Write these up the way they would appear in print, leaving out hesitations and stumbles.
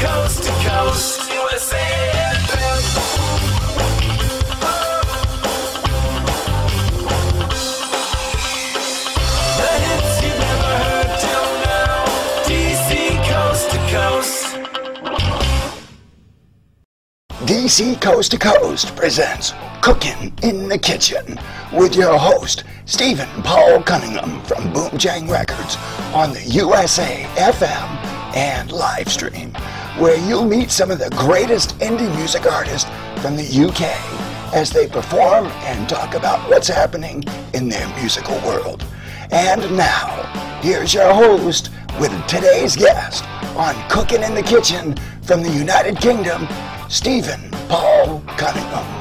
coast to coast, USA The hits you've never heard till now, DC coast to coast. DC Coast to Coast presents Cookin' in the Kitchen with your host, Stephen Paul Cunningham from Boomjang Records on the USA FM and live stream, where you'll meet some of the greatest indie music artists from the UK as they perform and talk about what's happening in their musical world. And now, here's your host with today's guest on Cookin' in the Kitchen from the United Kingdom, Stephen Paul Cunningham.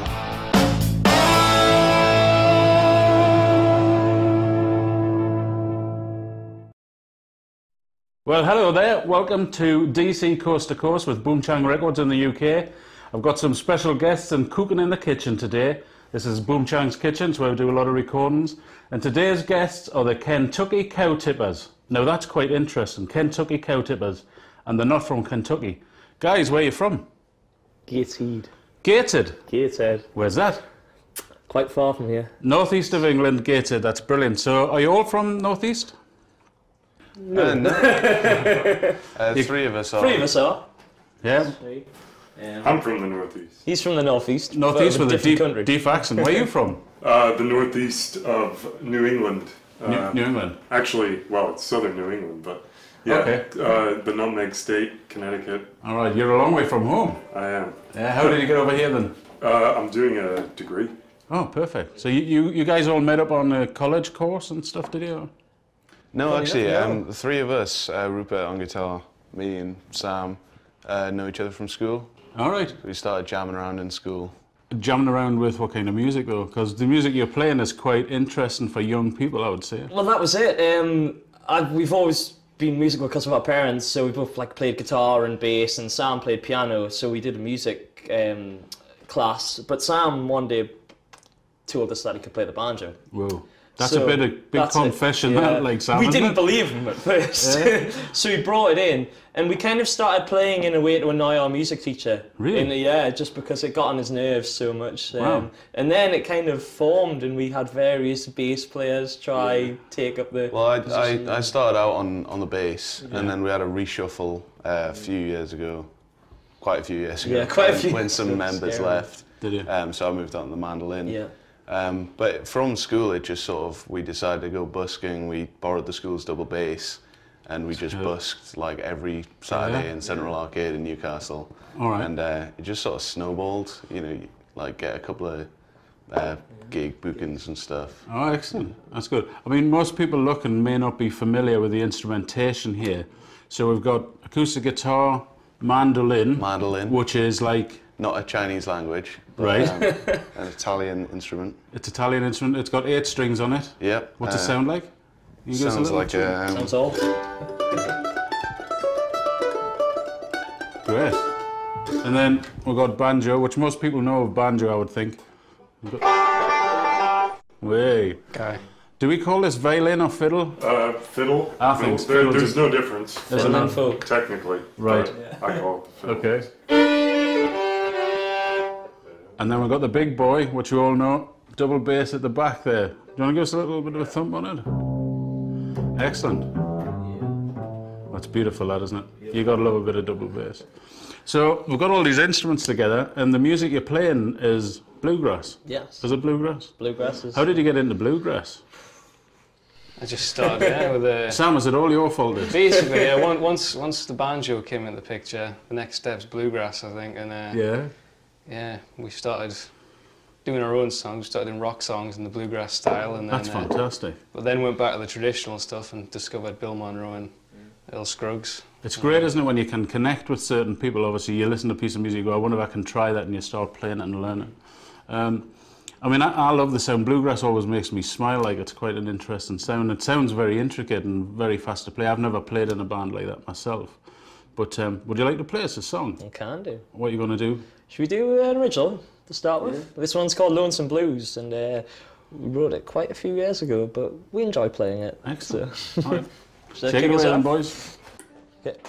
Well, hello there. Welcome to DC Coast to Coast with Boomjang Records in the UK. I've got some special guests and cooking in the kitchen today. This is Boomjang's Kitchen, where we do a lot of recordings. And today's guests are the Kentucky Cow Tippers. Now that's quite interesting. Kentucky Cow Tippers. And they're not from Kentucky. Guys, where are you from? Gateshead. Gated? Gateshead. Where's that? Quite far from here. Northeast of England, Gated. That's brilliant. So are you all from Northeast? No. Three of us are. Three of us are. Yeah. I'm from the Northeast. He's from the Northeast. Northeast with a different deep accent. Where are you from? The Northeast of New England. New England. Actually, well, it's southern New England, but yeah, Okay. the Nutmeg State, Connecticut. All right, you're a long way from home. I am. Yeah, how did you get over here then? I'm doing a degree. Oh, perfect. So you guys all met up on a college course and stuff, did you? No, actually, yeah. the three of us, Rupert on guitar, me and Sam, know each other from school. All right. We started jamming around in school. Jamming around with what kind of music though? Because the music you're playing is quite interesting for young people, I would say. Well, that was it. We've always been musical because of our parents, so we both played guitar and bass, and Sam played piano, so we did a music class. But Sam one day told us that he could play the banjo. Whoa. That's So, a big confession, Yeah. that, like Sam. We isn't didn't it? believe him at first. Yeah. So he brought it in, and we kind of started playing in a way to annoy our music teacher. Really? Yeah, just because it got on his nerves so much. Wow. And then it kind of formed, and we had various bass players take up the position. I started out on the bass, and then we had a reshuffle a few years ago. Quite a few years ago. Yeah, quite a few. When some members left. Did you? So I moved on to the mandolin. Yeah. But from school, it just sort of, we decided to go busking. We borrowed the school's double bass, and we just busked like every Saturday in Central Arcade in Newcastle. All right. And it just sort of snowballed, you know, like get a couple of gig bookings and stuff. Oh, excellent. That's good. I mean, most people looking may not be familiar with the instrumentation here. So we've got acoustic guitar, mandolin, which is like... Not a Chinese language, but Right. an Italian instrument. It's Italian instrument. It's got 8 strings on it. Yep. What's it sound like? You give us a Sounds little like a... Sounds all. Great. And then we've got banjo, which most people know of banjo, I would think. Wait. Okay. Do we call this violin or fiddle? Fiddle. I think No, fiddle there's just- no difference. Fiddle and folk. Technically. Right. but I call it fiddle. Okay. And then we've got the big boy, which you all know, double bass at the back there. Do you want to give us a little bit of a thump on it? Excellent. That's beautiful, that, isn't it? You got to love a bit of double bass. So we've got all these instruments together, and the music you're playing is bluegrass. Yes. Is it bluegrass? Bluegrass is... How did you get into bluegrass? I just started with a... Sam, is it all your fault? This? Basically, yeah, once the banjo came in the picture, the next step's bluegrass, I think, and yeah, we started doing our own songs. We started doing rock songs in the bluegrass style, and then, That's fantastic. But then went back to the traditional stuff and discovered Bill Monroe and Earl Scruggs. It's great, isn't it, when you can connect with certain people. Obviously, you listen to a piece of music, you go, I wonder if I can try that, and you start playing it and learning. I mean, I love the sound. Bluegrass always makes me smile. Like, it's quite an interesting sound. It sounds very intricate and very fast to play. I've never played in a band like that myself. But would you like to play us a song? You can do. What are you going to do? Should we do an original to start with? Yeah. This one's called Lonesome Blues, and we wrote it quite a few years ago, but we enjoy playing it. Excellent. So. All right. Take it away then, boys. Okay.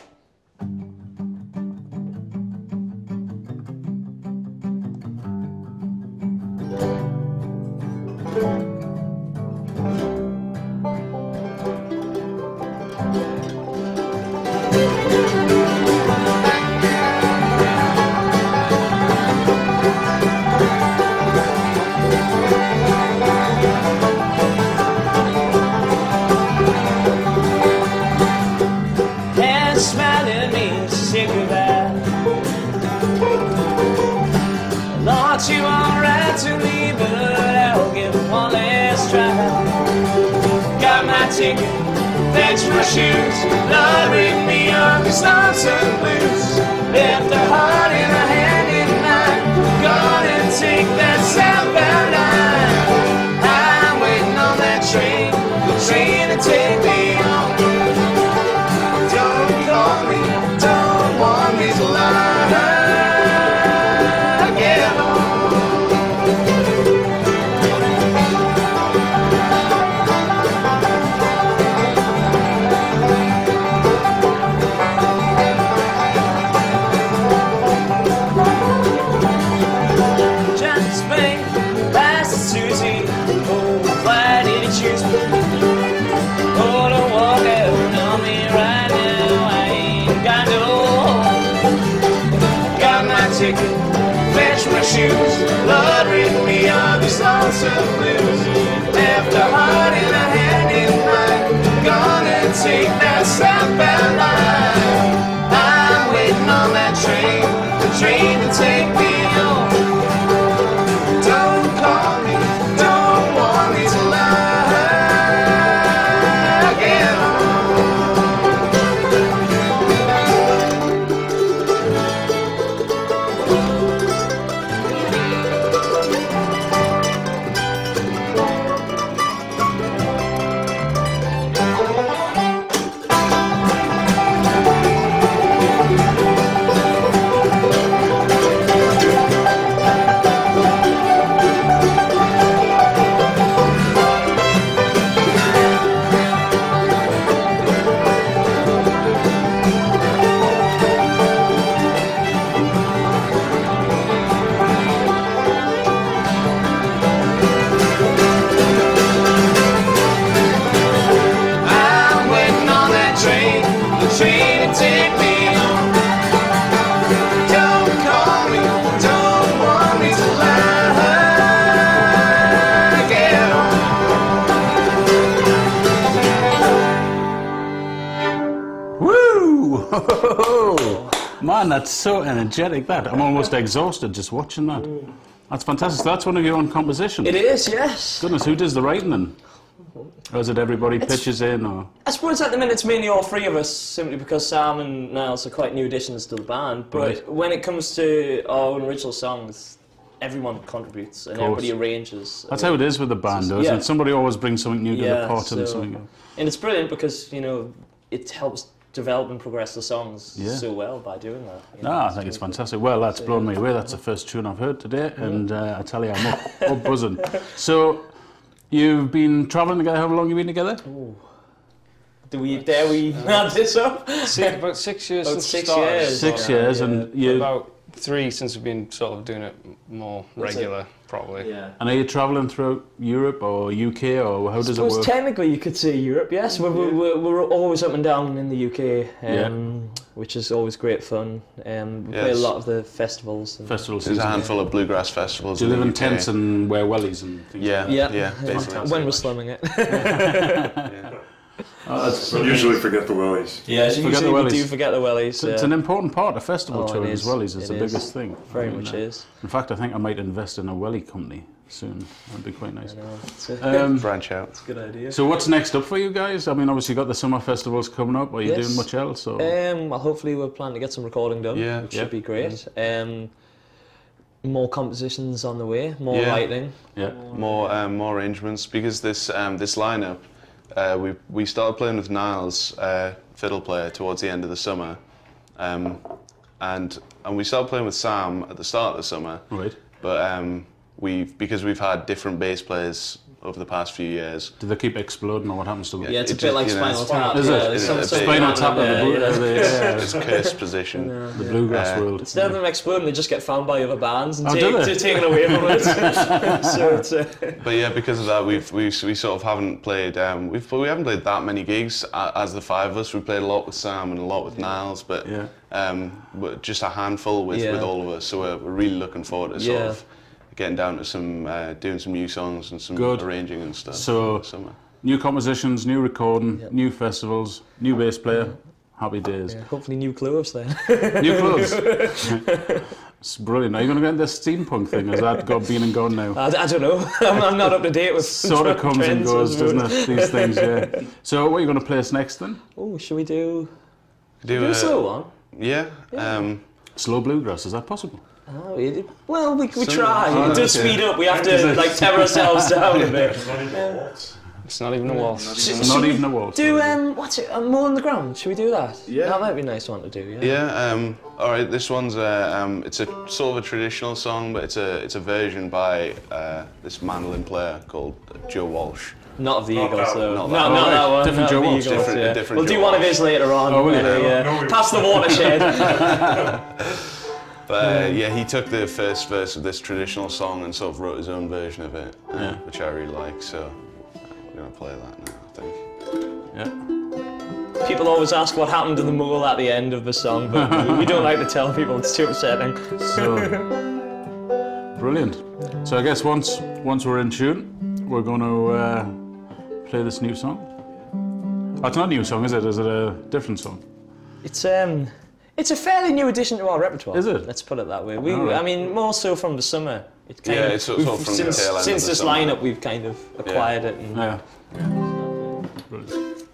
it means to say goodbye. Lord, you are right to me, but I'll give it one last try. Got my ticket, fetched my shoes, Lord, rid me of these lonesome blues. Left a heart and a hand in mine, gonna take that southbound line. I'm waiting on that train, the train to take me home. Don't call me, don't want me to lie. Get home. Just Spain, past Susie. Oh, why did he choose me? Oh, don't walk out on me right now. I ain't got no home. Got my ticket, fetch my shoes, Lord, rid me of these lonesome blues. Left a heart and a hand in mine, gonna take that southbound line. I'm waiting on that train, the train to take me home. Don't call me, don't want me to lie. Get Man, that's so energetic, that. I'm almost exhausted just watching that. That's fantastic. So that's one of your own compositions? It is, yes. Goodness, who does the writing then? Or is it everybody pitches in? Or? I suppose at the minute it's mainly all three of us, simply because Sam and Niles are quite new additions to the band. But Right. when it comes to our own original songs, everyone contributes and everybody arranges. That's how it is with the band, though, isn't Yeah. it? Somebody always brings something new to the pot and so- something. And it's brilliant because, you know, it helps develop and progress the songs Yeah. so well by doing that. you No, know, I think it's fantastic. Well, that's blown me away. That's the first tune I've heard today, and I tell you, I'm up buzzing. So, you've been travelling together. How long have you been together? Dare we add this up? About 6 years About since 6 we started. years. 6 years, and you. About 3 since we've been sort of doing it more regular, probably. Yeah. And are you travelling throughout Europe or UK, or how does it Suppose work? technically you could say Europe, yes. We're always up and down in the UK, which is always great fun. We play a lot of the festivals. And Festival There's season. a handful of bluegrass festivals. Do you in live the in UK. tents and wear wellies and things? Yeah, basically. when we're slumming it. Oh, that's We usually forget the wellies. Yeah, Forget the usually we wellies. do forget the wellies. It's an important part of festival Oh, it touring is. as wellies. It's It the is. biggest thing. Very I mean, much is. In fact, I think I might invest in a welly company soon. That'd be quite nice. It's a Branch out. good idea. So what's next up for you guys? I mean, obviously you got the summer festivals coming up. Are you Yes. doing much else? Or? Well, hopefully we're planning to get some recording done, Yeah. which Yeah. should be great. More compositions on the way, more Yeah. writing. Yeah. More arrangements, because this lineup, we started playing with Niles, fiddle player, towards the end of the summer, and we started playing with Sam at the start of the summer. Right. But because we've had different bass players over the past few years. Do they keep exploding, or what happens to them? Yeah, it's a It bit just, like you know, Spinal Tap. Is it? Yeah, It's there's a some bit- Spinal Tap of It's a cursed position. the bluegrass world. Instead of them exploding, they just get found by other bands and Oh, do they? taken away from it. So it's But yeah, because of that, we sort of haven't played. We haven't played that many gigs as the five of us. We played a lot with Sam and a lot with Niles, but but just a handful with all of us. So we're really looking forward to sort of getting down to some doing some new songs and some arranging and stuff. So summer. new compositions, new recording, new festivals, new bass player. Happy days. Yeah, hopefully new clothes then. New clothes. It's brilliant. Are you going to get into the steampunk thing? Has that been and gone now? I don't know. I'm not up to date with sort of comes and goes, doesn't it? These things, yeah. So what are you going to play us next then? Oh, should we do a slow one? Yeah. Slow bluegrass, is that possible? Oh, well, we try. It does speed up. We have to like tear ourselves down a bit. It's not even a waltz. It's not even a waltz. Do what's it? More on the ground. Should we do that? Yeah. That might be a nice one to do. Yeah. Yeah. All right. This one's it's a sort of a traditional song, but it's a version by this mandolin player called Joe Walsh. Not of the Eagles, though. Not that one. Different Joe Walsh. Different we'll Joe do one of Walsh. his later on. Oh, yeah. Past the watershed. But yeah, he took the first verse of this traditional song and sort of wrote his own version of it, which I really like. So we're gonna play that now, I think. Yeah. People always ask what happened to the mole at the end of the song, but we don't like to tell people. It's too upsetting. So brilliant. So I guess once we're in tune, we're going to play this new song. Oh, it's not a new song, is it? Is it a different song? It's a fairly new addition to our repertoire. Is it? Let's put it that way. Right. I mean, more so from the summer. It's kind of, it's sort of from the tail end since of the this summer. lineup, we've kind of acquired it. And Yeah. Brilliant.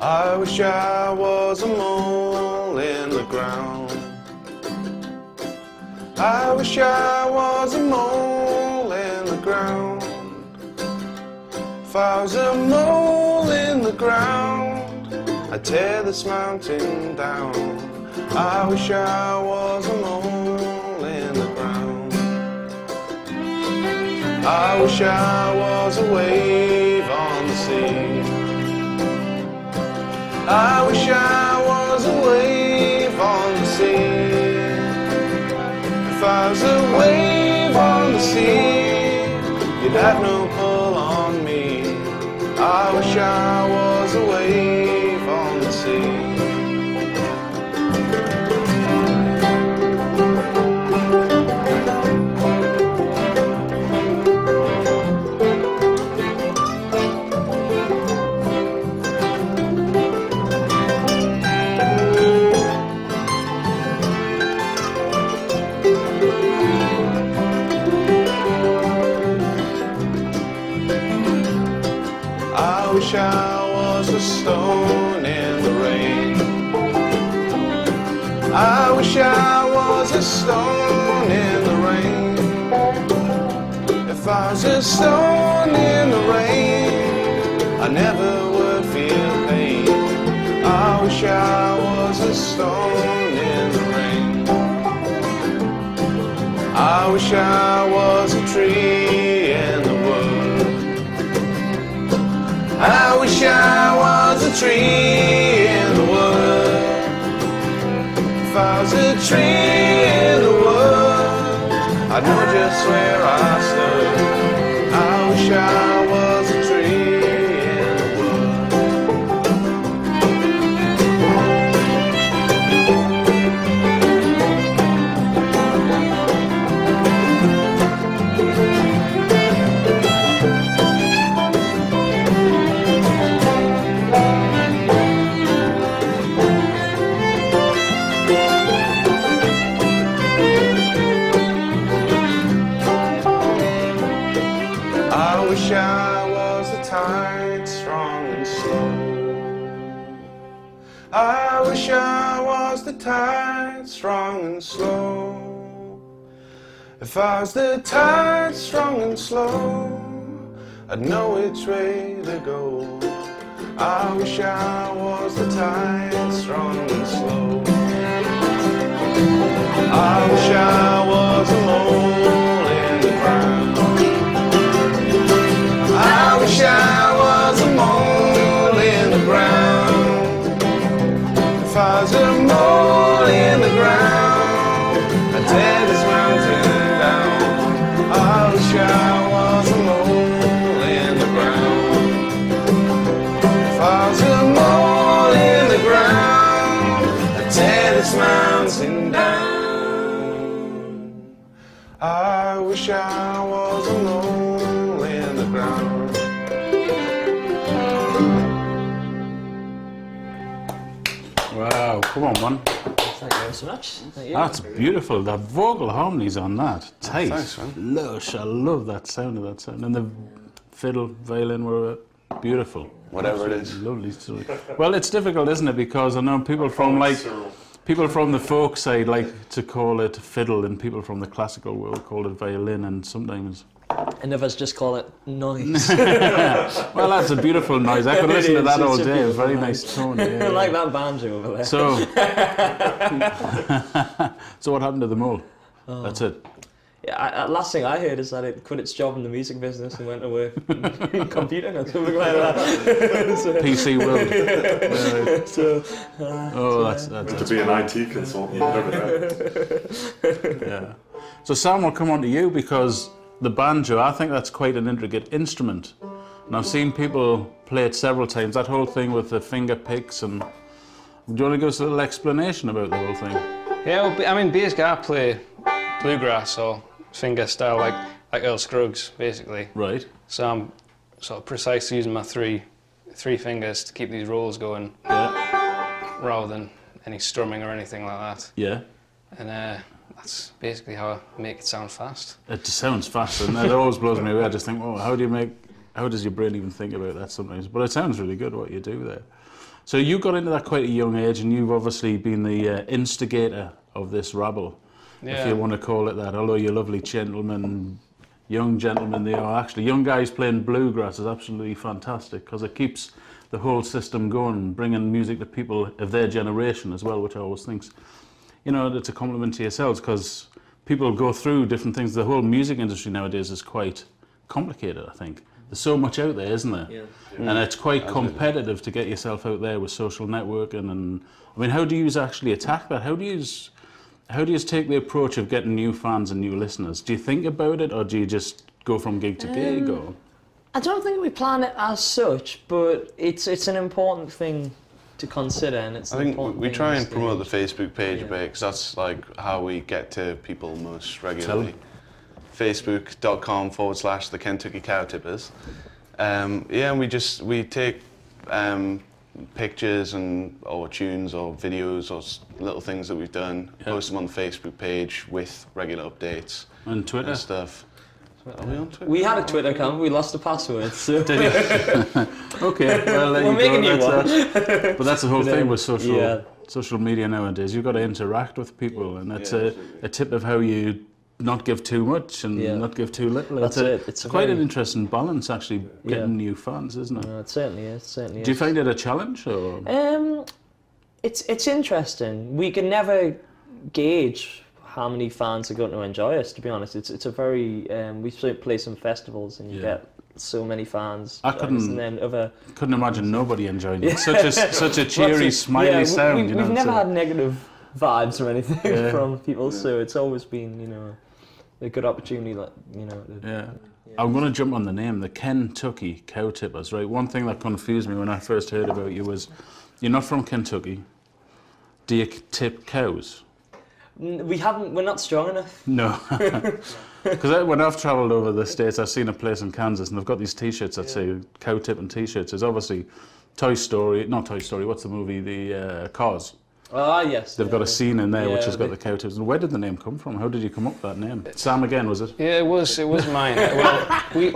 I wish I was a mole in the ground. I wish I was a mole in the ground. If I was a mole in the ground, I'd tear this mountain down. I wish I was a mole in the ground. I wish I was a wave on the sea. I wish I was a wave on the sea. If I was a wave on the sea, you'd have no pull on me. I wish I was a wave on the sea. I wish I was a stone in the rain. I wish I was a stone in the rain. If I was a stone in the rain, I never would feel pain. I wish I was a stone in the rain. I wish I was a tree in the woods. I wish I was a tree in the wood. If I was a tree in the wood, I'd know just where I stood. I wish I was a tree in the wood. I wish I was the tide, strong and slow. I wish I was the tide, strong and slow. If I was the tide, strong and slow, I'd know which way to go. I wish I was the tide, strong and slow. I wish I was a mole in the ground. I wish I was a mole in the ground. If I was a mole in the ground, I'd tear this mountain down. I wish I was a mole in the ground. If I was a mole in the ground, I'd tear this mountain down. I wish I was a mole in the ground. Wow, come on, man. Thank you very so much. Thank you. That's beautiful. That vocal harmonies on that. Tight. Thanks, man. Lush. I love that sound of that sound. And the fiddle, violin were beautiful. Whatever it is. Lovely story. Well, it's difficult, isn't it? Because I know people from people from the folk side like to call it fiddle, and people from the classical world call it violin, and sometimes. And others just call it noise. Well, that's a beautiful noise. I could listen to that all day. A very nice tone. Yeah. I like that banjo over there. So, so what happened to the mole? That's it. Yeah, last thing I heard is that it quit its job in the music business and went to work in computing or something like that. So, PC world. Yeah. So, that's To be an IT consultant, whatever that. yeah. So Sam, we'll come on to you because the banjo, I think that's quite an intricate instrument. And I've seen people play it several times, that whole thing with the finger picks. And do you want to give us a little explanation about the whole thing? Yeah, well, I mean, basically I play bluegrass or finger style like Earl Scruggs, basically. Right. So I'm sort of precisely using my three fingers to keep these rolls going, rather than any strumming or anything like that. Yeah. And that's basically how I make it sound fast. It sounds fast, and it always blows me away. I just think, oh, how does your brain even think about that sometimes? But it sounds really good what you do there. So you got into that quite a young age, and you've obviously been the instigator of this rabble, if you want to call it that. Although you're lovely gentlemen, young gentlemen, they are actually. Young guys playing bluegrass is absolutely fantastic because it keeps the whole system going, bringing music to people of their generation as well, which I always think, you know, it's a compliment to yourselves because people go through different things. The whole music industry nowadays is quite complicated, I think. There's so much out there, isn't there? Yeah. And it's quite competitive to get yourself out there with social networking. And I mean, how do you actually attack that? How do you take the approach of getting new fans and new listeners? Do you think about it, or do you just go from gig to gig? Or? I don't think we plan it as such, but it's an important thing to consider, and it's. I think we try and promote the Facebook page a bit because that's like how we get to people most regularly. Facebook.com/the Kentucky Cow Tippers. Yeah, and we take pictures or tunes or videos or little things that we've done, post them on the Facebook page with regular updates and Twitter and stuff. Are we on Twitter? We had a Twitter account, we lost the password. So. Did you? Okay, well there We'll you make go. a new one. But that's the whole thing with social media nowadays. You've got to interact with people, and that's a tip of how you not give too much and not give too little. That's it's quite an interesting balance, actually, getting new fans, isn't it? No, it certainly is. Do you find it a challenge? Or? It's interesting. We can never gauge how many fans are going to enjoy us. To be honest, it's a very we play some festivals and you get so many fans. I couldn't imagine nobody enjoying it. Such a cheery, smiley sound. We've never had negative vibes or anything from people, so it's always been, you know, a good opportunity, like, you know. I'm going to jump on the name, the Kentucky Cow Tippers, right? One thing that confused me when I first heard about you was, you're not from Kentucky. Do you tip cows? We're not strong enough. No. Because when I've travelled over the States, I've seen a place in Kansas and they've got these T-shirts that say cow tipping T-shirts. There's obviously not Toy Story, what's the movie? The Cars. Ah, yes. They've got a scene in there which has got the cow tips. And where did the name come from? How did you come up with that name? Sam again, was it? Yeah, it was mine. We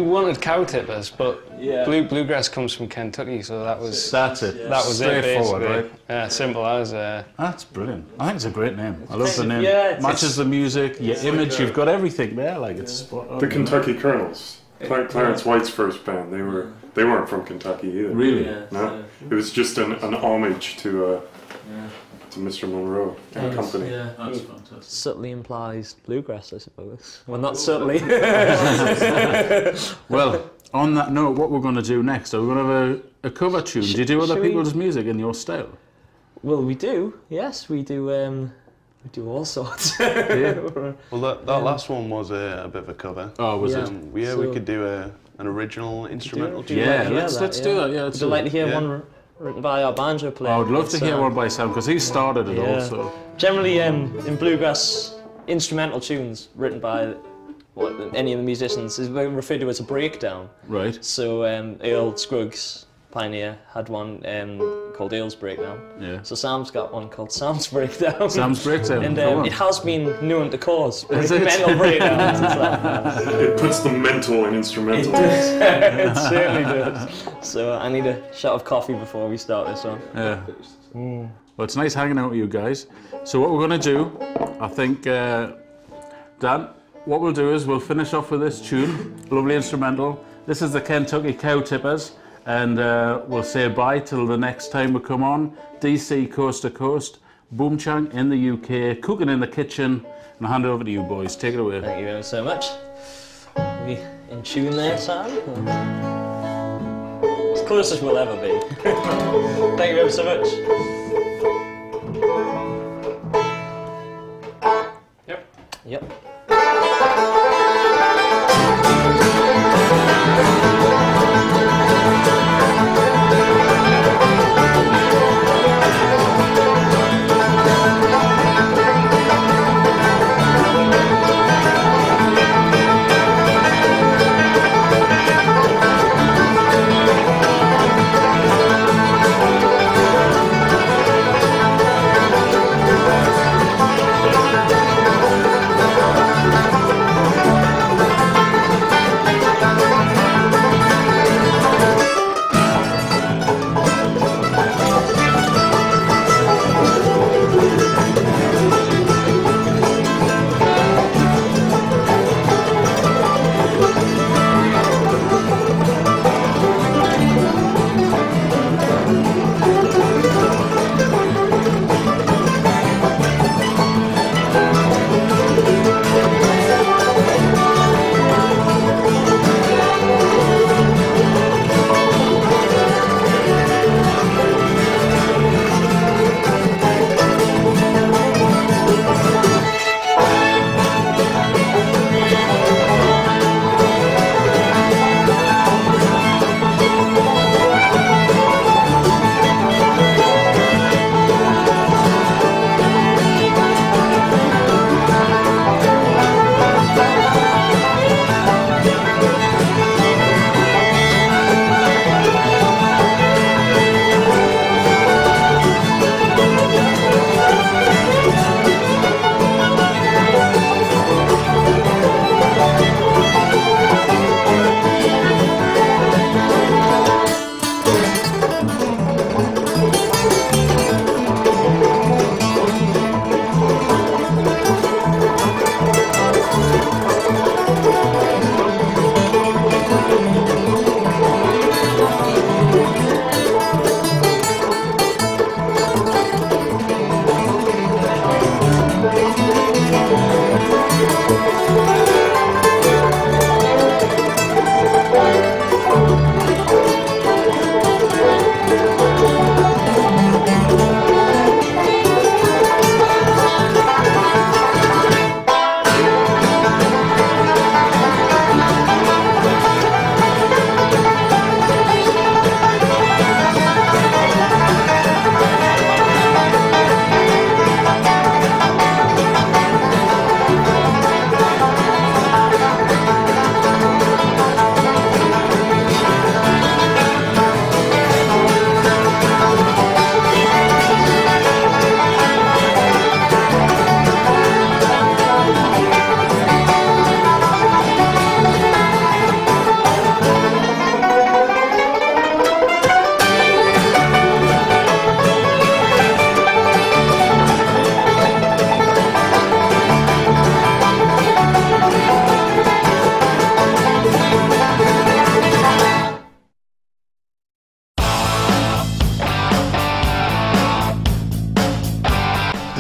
wanted cow tippers, but bluegrass comes from Kentucky, so that was straightforward, right? Yeah, simple as. That's brilliant. I think it's a great name. I love the name. Matches the music, your image. You've got everything there. Like it's spot on. The Kentucky Colonels, Clarence White's first band. They weren't from Kentucky either. Really? No. It was just an homage to Mr. Monroe and company. Yeah, that's fantastic. Subtly implies bluegrass, I suppose. Well, not subtly. Well, on that note, what we're going to do next, are we going to have a cover tune? Do you do other people's music in your style? Well, we do. Yes, we do. We do all sorts. Well, that last one was a bit of a cover. Oh, was it? Yeah, we could do an original instrumental tune. Let's do that. Yeah, would you like to hear one written by our banjo player? I would love to hear one by Sam because he started it all. So. Generally, in bluegrass, instrumental tunes written by any of the musicians is referred to as a breakdown. Right. So Earl Scruggs, pioneer, had one called Earl's Breakdown. Yeah. So Sam's got one called Sam's Breakdown. Sam's Breakdown. And it has been known to cause Is it? mental breakdowns and stuff. It puts the mental in instrumental. It does. It certainly does. So I need a shot of coffee before we start this one. Yeah. Well, it's nice hanging out with you guys. So what we're going to do, I think, Dan, what we'll do is we'll finish off with this tune, lovely instrumental. This is the Kentucky Cow Tippers, and we'll say bye till the next time we come on. DC Coast to Coast, Boomchang in the UK, Cooking in the Kitchen, and I'll hand it over to you boys. Take it away. Thank you very so much. Are we in tune there, Sam? As close as we'll ever be. Thank you very so much. Yep.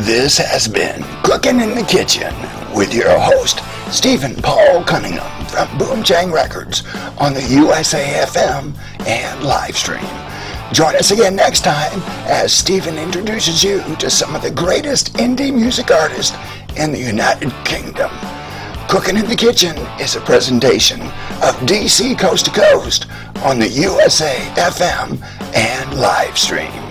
This has been Cooking in the Kitchen with your host, Stephen Paul Cunningham from Boomchang Records on the USA FM and live stream. Join us again next time as Stephen introduces you to some of the greatest indie music artists in the United Kingdom. Cooking in the Kitchen is a presentation of DC Coast to Coast on the USA FM and live stream.